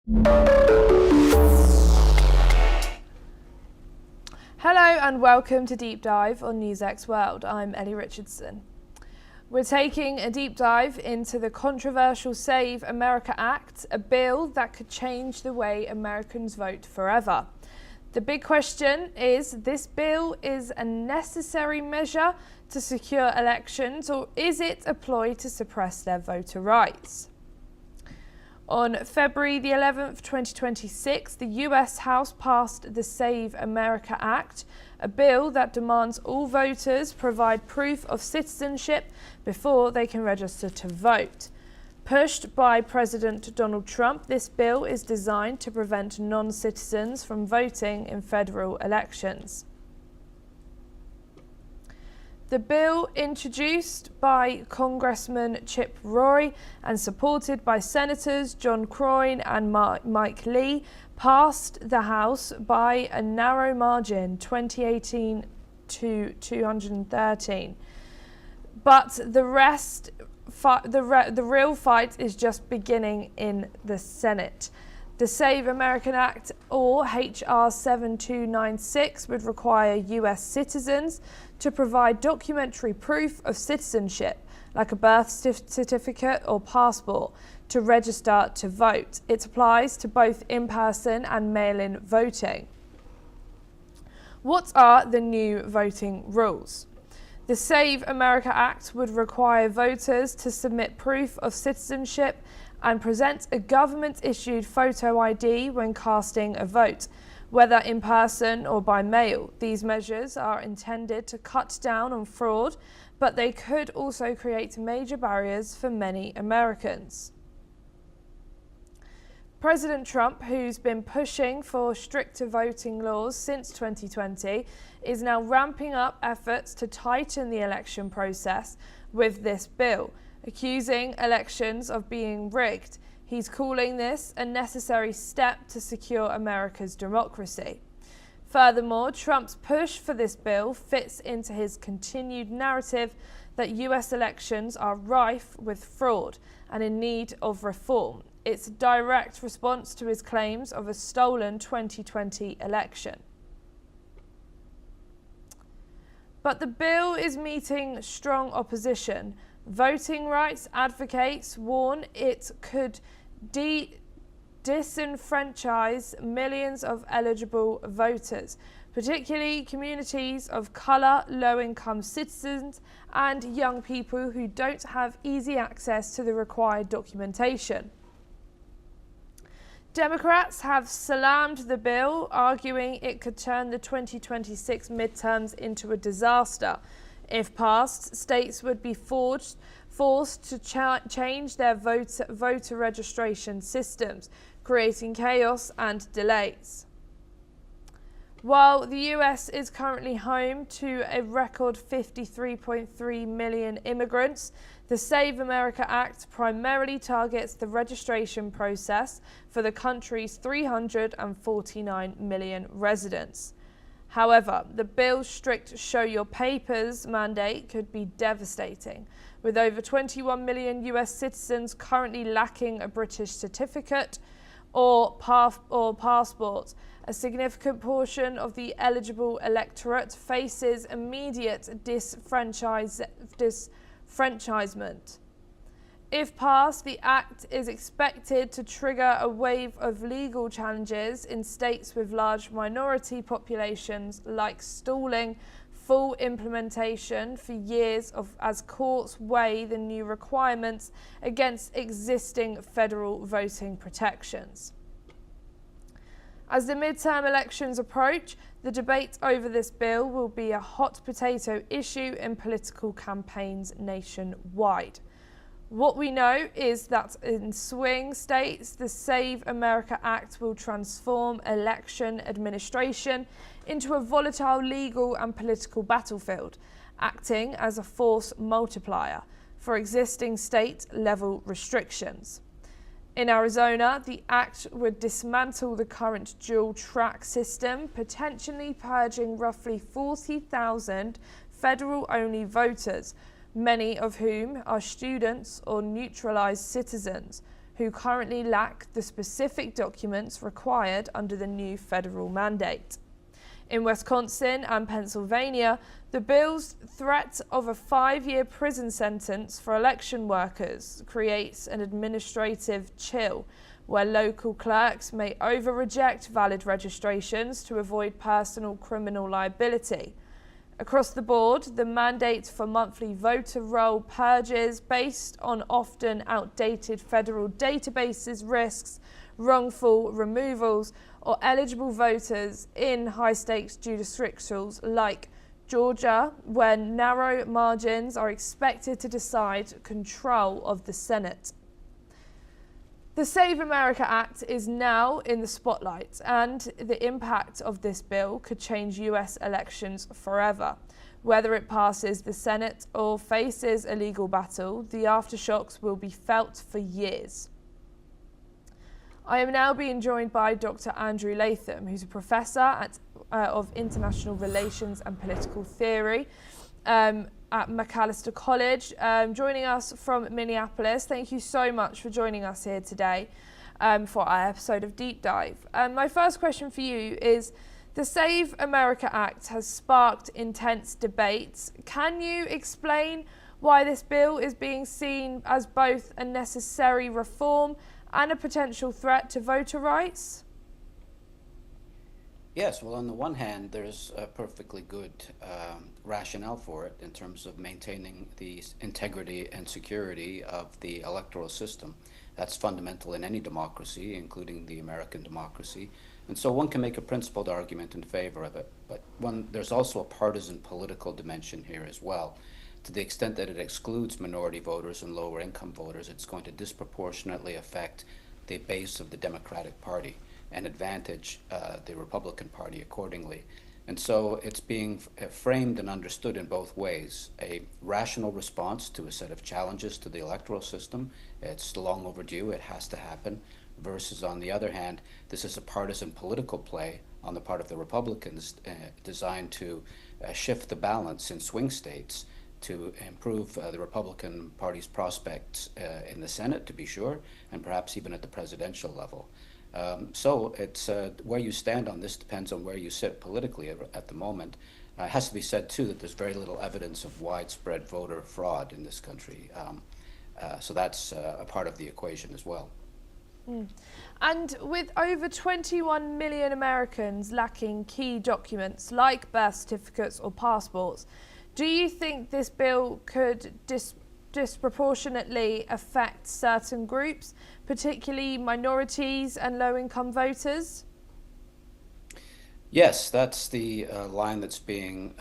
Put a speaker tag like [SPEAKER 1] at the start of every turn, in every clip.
[SPEAKER 1] Hello and welcome to Deep Dive on NewsX World. I'm Ellie Richardson. We're taking a deep dive into the controversial Save America Act, a bill that could change the way Americans vote forever. The big question is, this bill is a necessary measure to secure elections, or is it a ploy to suppress their voter rights? On February the 11th, 2026, the US House passed the Save America Act, a bill that demands all voters provide proof of citizenship before they can register to vote. Pushed by President Donald Trump, this bill is designed to prevent non-citizens from voting in federal elections. The bill, introduced by Congressman Chip Roy and supported by Senators John Croyn and Mike Lee, passed the House by a narrow margin, 2018 to 213. But the real fight is just beginning in the Senate. The Save America Act, or H.R. 7296, would require US citizens to provide documentary proof of citizenship, like a birth certificate or passport, to register to vote. It applies to both in-person and mail-in voting. What are the new voting rules? The Save America Act would require voters to submit proof of citizenship and present a government-issued photo ID when casting a vote, whether in person or by mail. These measures are intended to cut down on fraud, but they could also create major barriers for many Americans. President Trump, who's been pushing for stricter voting laws since 2020, is now ramping up efforts to tighten the election process with this bill, accusing elections of being rigged. He's calling this a necessary step to secure America's democracy. Furthermore, Trump's push for this bill fits into his continued narrative that US elections are rife with fraud and in need of reform. It's a direct response to his claims of a stolen 2020 election. But the bill is meeting strong opposition. Voting rights advocates warn it could disenfranchise millions of eligible voters, particularly communities of colour, low-income citizens, and young people who don't have easy access to the required documentation. Democrats have slammed the bill, arguing it could turn the 2026 midterms into a disaster. If passed, states would be forced to change their voter registration systems, creating chaos and delays. While the US is currently home to a record 53.3 million immigrants, the Save America Act primarily targets the registration process for the country's 349 million residents. However, the bill's strict show your papers mandate could be devastating, with over 21 million US citizens currently lacking a British certificate or passport. A significant portion of the eligible electorate faces immediate disfranchisement. If passed, the act is expected to trigger a wave of legal challenges in states with large minority populations, like stalling full implementation for years as courts weigh the new requirements against existing federal voting protections. As the midterm elections approach, the debate over this bill will be a hot potato issue in political campaigns nationwide. What we know is that in swing states, the Save America Act will transform election administration into a volatile legal and political battlefield, acting as a force multiplier for existing state-level restrictions. In Arizona, the act would dismantle the current dual-track system, potentially purging roughly 40,000 federal-only voters, many of whom are students or neutralized citizens who currently lack the specific documents required under the new federal mandate. In Wisconsin and Pennsylvania, the bill's threat of a 5-year prison sentence for election workers creates an administrative chill, where local clerks may over-reject valid registrations to avoid personal criminal liability. Across the board, the mandate for monthly voter roll purges based on often outdated federal databases risks wrongful removals or eligible voters in high-stakes jurisdictions like Georgia, where narrow margins are expected to decide control of the Senate. The Save America Act is now in the spotlight, and the impact of this bill could change US elections forever. Whether it passes the Senate or faces a legal battle, the aftershocks will be felt for years. I am now being joined by Dr. Andrew Latham, who's a professor of International Relations and Political Theory at Macalester College, joining us from Minneapolis. Thank you so much for joining us here today for our episode of Deep Dive. My first question for you is, the Save America Act has sparked intense debates. Can you explain why this bill is being seen as both a necessary reform and a potential threat to voter rights?
[SPEAKER 2] Yes, well, on the one hand, there's a perfectly good rationale for it in terms of maintaining the integrity and security of the electoral system. That's fundamental in any democracy, including the American democracy. And so one can make a principled argument in favor of it. But there's also a partisan political dimension here as well. To the extent that it excludes minority voters and lower income voters, it's going to disproportionately affect the base of the Democratic Party and advantage the Republican Party accordingly. And so it's being framed and understood in both ways. A rational response to a set of challenges to the electoral system. It's long overdue, it has to happen. Versus, on the other hand, this is a partisan political play on the part of the Republicans designed to shift the balance in swing states to improve the Republican Party's prospects in the Senate, to be sure, and perhaps even at the presidential level. So it's where you stand on this depends on where you sit politically at the moment. It has to be said, too, that there's very little evidence of widespread voter fraud in this country. So that's a part of the equation as well.
[SPEAKER 1] And with over 21 million Americans lacking key documents like birth certificates or passports, do you think this bill could disproportionately affect certain groups, particularly minorities and low-income voters?
[SPEAKER 2] Yes, that's the line that's being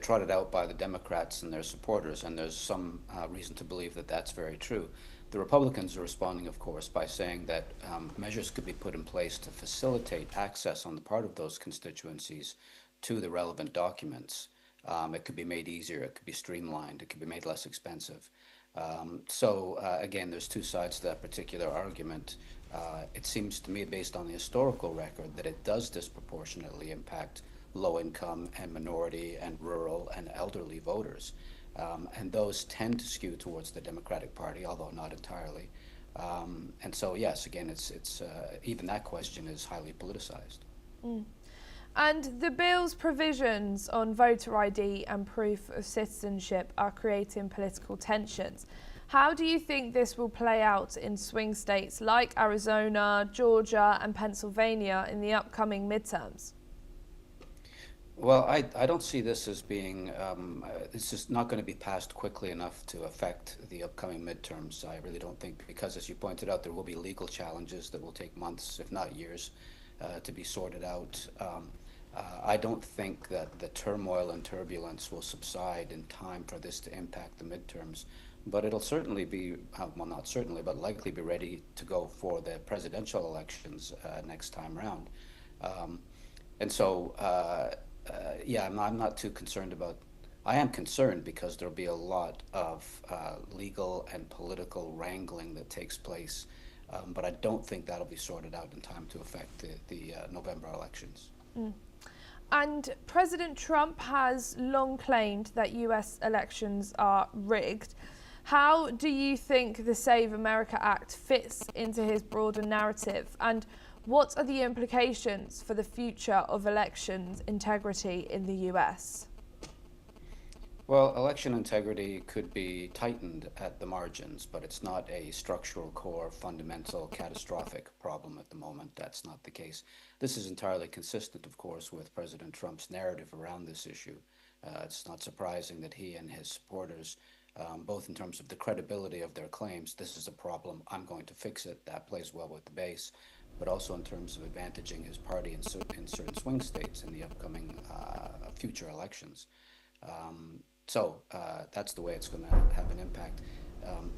[SPEAKER 2] trotted out by the Democrats and their supporters, and there's some reason to believe that that's very true. The Republicans are responding, of course, by saying that measures could be put in place to facilitate access on the part of those constituencies to the relevant documents. It could be made easier, it could be streamlined, it could be made less expensive. So again, there's two sides to that particular argument. It seems to me, based on the historical record, that it does disproportionately impact low-income and minority and rural and elderly voters. And those tend to skew towards the Democratic Party, although not entirely. And so, yes, again, it's even that question is highly politicized.
[SPEAKER 1] And the bill's provisions on voter ID and proof of citizenship are creating political tensions. How do you think this will play out in swing states like Arizona, Georgia, and Pennsylvania in the upcoming midterms?
[SPEAKER 2] Well, I don't see this as being, it's just not going to be passed quickly enough to affect the upcoming midterms. I really don't think, because as you pointed out, there will be legal challenges that will take months, if not years, to be sorted out. I don't think that the turmoil and turbulence will subside in time for this to impact the midterms, but it'll certainly be, well, not certainly, but likely be ready to go for the presidential elections next time around. And so, yeah, I'm not too concerned about, I am concerned because there'll be a lot of legal and political wrangling that takes place, but I don't think that'll be sorted out in time to affect the November elections.
[SPEAKER 1] And President Trump has long claimed that US elections are rigged. How do you think the Save America Act fits into his broader narrative, and what are the implications for the future of elections integrity in the US?
[SPEAKER 2] Well, election integrity could be tightened at the margins, but it's not a structural, core, fundamental, catastrophic problem at the moment. That's not the case. This is entirely consistent, of course, with President Trump's narrative around this issue. It's not surprising that he and his supporters, both in terms of the credibility of their claims, this is a problem, I'm going to fix it, that plays well with the base, but also in terms of advantaging his party in certain swing states in the upcoming future elections. So that's the way it's going to have an impact.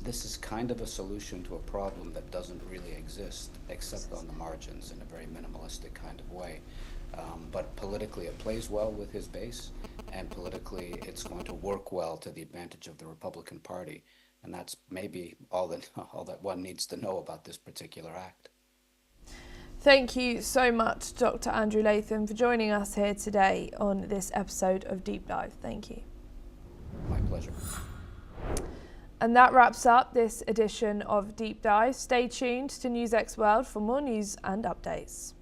[SPEAKER 2] This is kind of a solution to a problem that doesn't really exist except on the margins in a very minimalistic kind of way. But politically it plays well with his base, and politically it's going to work well to the advantage of the Republican Party. And that's maybe all that one needs to know about this particular act.
[SPEAKER 1] Thank you so much, Dr. Andrew Latham, for joining us here today on this episode of Deep Dive. Thank you.
[SPEAKER 2] My pleasure.
[SPEAKER 1] And that wraps up this edition of Deep Dive. Stay tuned to NewsX World for more news and updates.